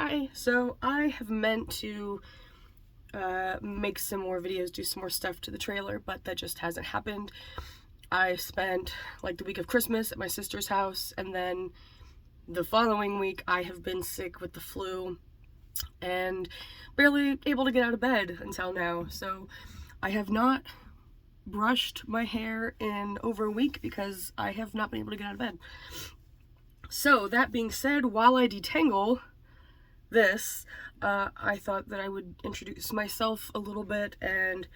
Hi, so I have meant to make some more videos, do some more stuff to the trailer, but that just hasn't happened. I spent like the week of Christmas at my sister's house, and then the following week I have been sick with the flu and barely able to get out of bed until now. So I have not brushed my hair in over a week because I have not been able to get out of bed. So that being said, while I detangle this, I thought that I would introduce myself a little bit and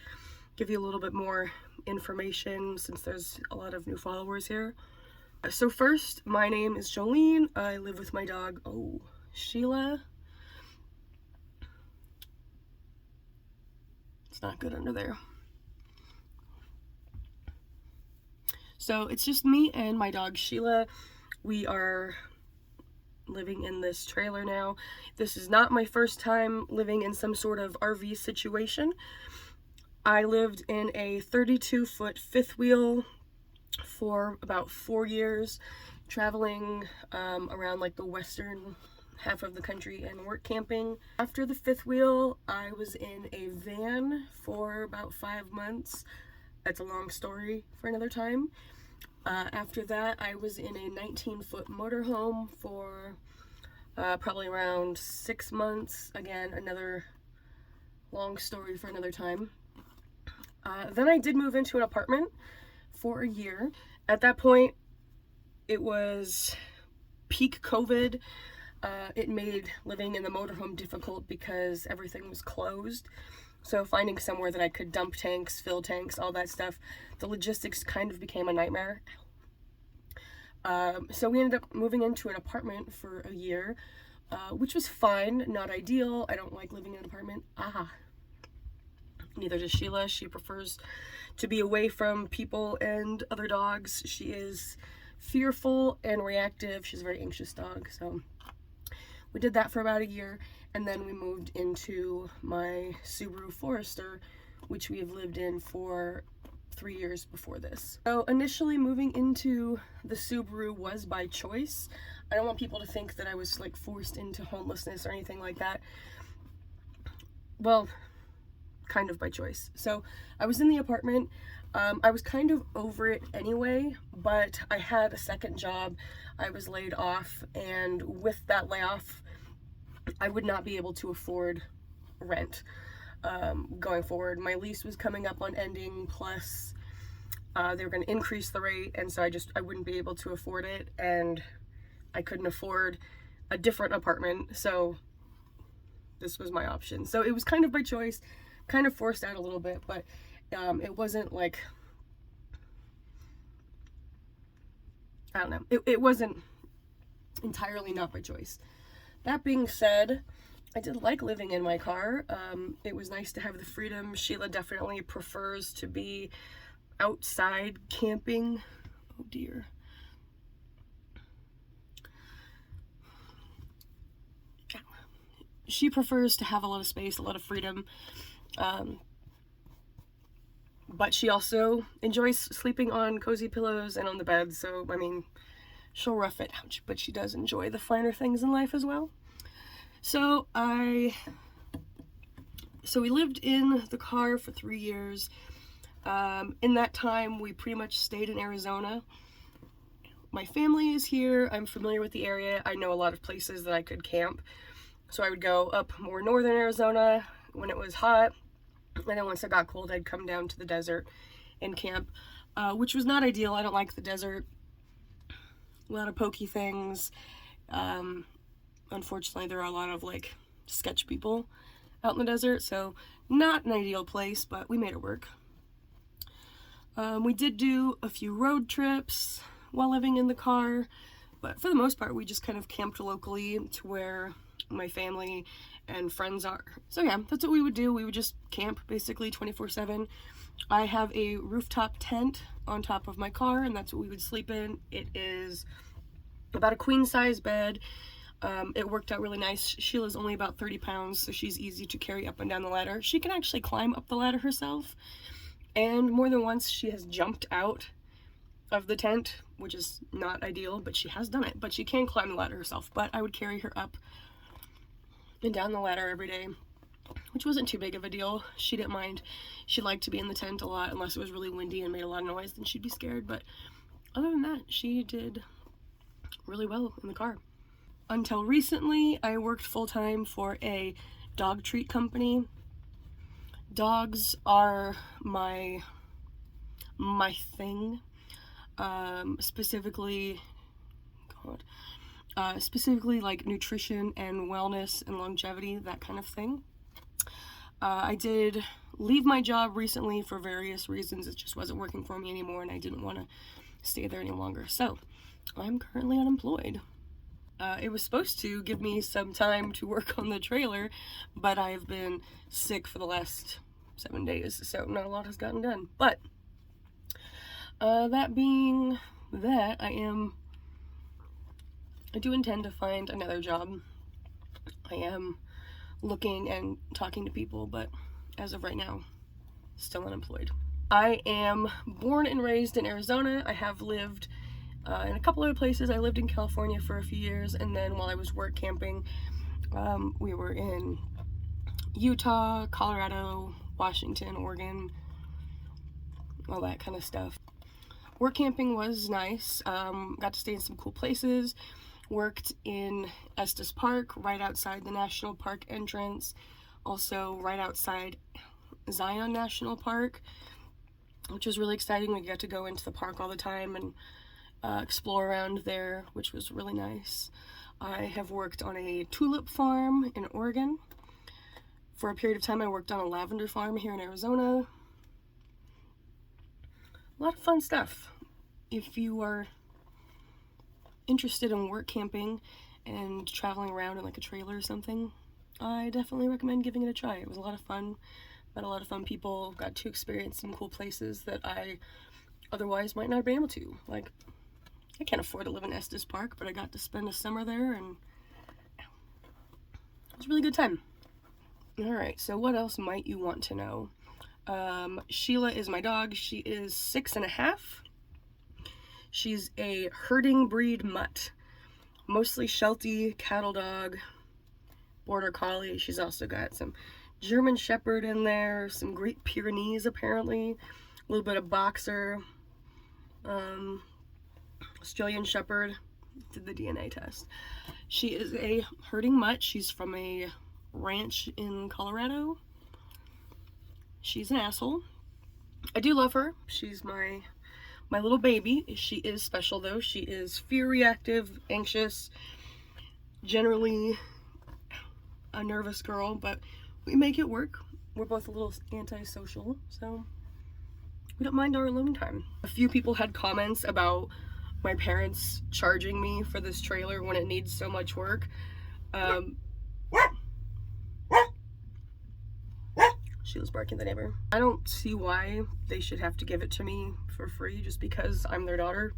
give you a little bit more information since there's a lot of new followers here. So first, my name is Jolene. I live with my dog, Sheila. It's not good under there. So it's just me and my dog, Sheila. We are living in this trailer now. This is not my first time living in some sort of RV situation. I lived in a 32-foot fifth wheel for about 4 years, traveling around like the western half of the country and work camping. After the fifth wheel, I was in a van for about 5 months. That's a long story for another time. After that, I was in a 19-foot motorhome for probably around 6 months. Again, another long story for another time. Then I did move into an apartment for a year. At that point, it was peak COVID. It made living in the motorhome difficult because everything was closed. So finding somewhere that I could dump tanks, fill tanks, all that stuff, the logistics kind of became a nightmare. So we ended up moving into an apartment for a year, which was fine, not ideal. I don't like living in an apartment. Neither does Sheila. She prefers to be away from people and other dogs. She is fearful and reactive. She's a very anxious dog. So we did that for about a year, and then we moved into my Subaru Forester, which we have lived in for 3 years before this. So initially moving into the Subaru was by choice. I don't want people to think that I was like forced into homelessness or anything like that. Well, kind of by choice. So I was in the apartment. I was kind of over it anyway, but I had a second job. I was laid off, and with that layoff, I would not be able to afford rent going forward. My lease was coming up on ending, plus they were going to increase the rate, and so I wouldn't be able to afford it, and I couldn't afford a different apartment, so this was my option. So it was kind of by choice, kind of forced out a little bit, but it wasn't like, I don't know, it wasn't entirely not by choice. That being said, I did like living in my car. It was nice to have the freedom. Sheila definitely prefers to be outside camping. Oh dear. She prefers to have a lot of space, a lot of freedom. But she also enjoys sleeping on cozy pillows and on the bed. So, I mean, she'll rough it, but she does enjoy the finer things in life as well. So we lived in the car for 3 years. In that time, we pretty much stayed in Arizona. My family is here. I'm familiar with the area. I know a lot of places that I could camp. So I would go up more northern Arizona when it was hot. And then once it got cold, I'd come down to the desert and camp, which was not ideal. I don't like the desert. A lot of pokey things. Unfortunately, there are a lot of like sketch people out in the desert, so not an ideal place, but we made it work. We did do a few road trips while living in the car, but for the most part, we just kind of camped locally to where my family and friends are. So yeah, that's what we would do. We would just camp basically 24/7. I have a rooftop tent on top of my car, and that's what we would sleep in. It is about a queen size bed. It worked out really nice. Sheila's only about 30 pounds, so she's easy to carry up and down the ladder. She can actually climb up the ladder herself, and more than once she has jumped out of the tent, which is not ideal, but she has done it. But she can climb the ladder herself, but I would carry her up. and down the ladder every day, which wasn't too big of a deal. She didn't mind. She liked to be in the tent a lot, unless it was really windy and made a lot of noise, then she'd be scared. But other than that, she did really well in the car. Until recently, I worked full-time for a dog treat company. Dogs are my thing. Specifically like nutrition and wellness and longevity, that kind of thing. I did leave my job recently for various reasons. It just wasn't working for me anymore, and I didn't want to stay there any longer. So I'm currently unemployed. It was supposed to give me some time to work on the trailer, but I've been sick for the last 7 days, so not a lot has gotten done. But that being that, I do intend to find another job. I am looking and talking to people, but as of right now, still unemployed. I am born and raised in Arizona. I have lived in a couple other places. I lived in California for a few years, and then while I was work camping, we were in Utah, Colorado, Washington, Oregon, all that kind of stuff. Work camping was nice. Got to stay in some cool places. Worked in Estes Park, right outside the National Park entrance. Also right outside Zion National Park, which was really exciting. We got to go into the park all the time and explore around there, which was really nice. I have worked on a tulip farm in Oregon. For a period of time, I worked on a lavender farm here in Arizona. A lot of fun stuff. If you are interested in work camping and traveling around in like a trailer or something, I definitely recommend giving it a try. It was a lot of fun. Met a lot of fun people. Got to experience some cool places that I otherwise might not have been able to. Like, I can't afford to live in Estes Park, but I got to spend a summer there, and it was a really good time. Alright, so what else might you want to know? Sheila is my dog. She is 6.5. She's a herding breed mutt. Mostly Sheltie, cattle dog, border collie. She's also got some German Shepherd in there, some Great Pyrenees apparently, a little bit of Boxer, Australian Shepherd. Did the DNA test. She is a herding mutt. She's from a ranch in Colorado. She's an asshole. I do love her. She's my little baby. She is special though. She is fear reactive, anxious, generally a nervous girl, but we make it work. We're both a little antisocial, so we don't mind our alone time. A few people had comments about my parents charging me for this trailer when it needs so much work. She was barking at the neighbor. I don't see why they should have to give it to me for free just because I'm their daughter,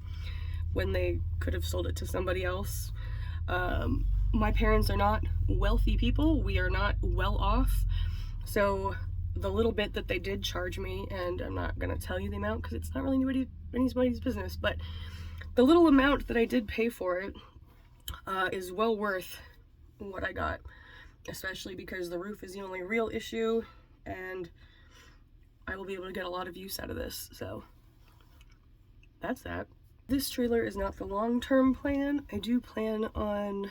when they could have sold it to somebody else. My parents are not wealthy people. We are not well off. So the little bit that they did charge me, and I'm not gonna tell you the amount because it's not really anybody's business, but the little amount that I did pay for it is well worth what I got, especially because the roof is the only real issue, and I will be able to get a lot of use out of this. So that's that. This trailer is not the long-term plan. I do plan on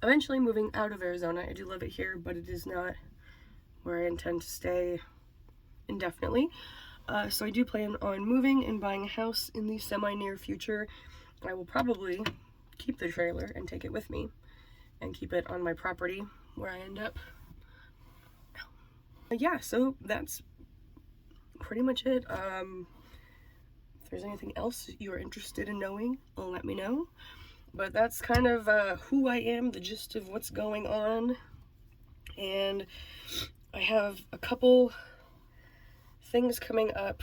eventually moving out of Arizona. I do love it here, but it is not where I intend to stay indefinitely. So I do plan on moving and buying a house in the semi-near future. I will probably keep the trailer and take it with me and keep it on my property where I end up. Yeah, so that's pretty much it. If there's anything else you're interested in knowing, let me know. But that's kind of who I am, the gist of what's going on. And I have a couple things coming up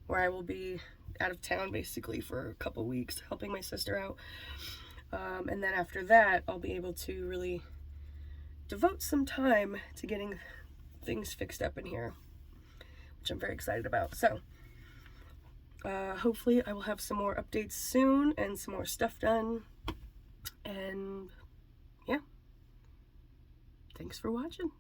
where I will be out of town basically for a couple weeks helping my sister out. And then after that, I'll be able to really devote some time to getting things fixed up in here, which I'm very excited about. So hopefully I will have some more updates soon and some more stuff done. And yeah, thanks for watching.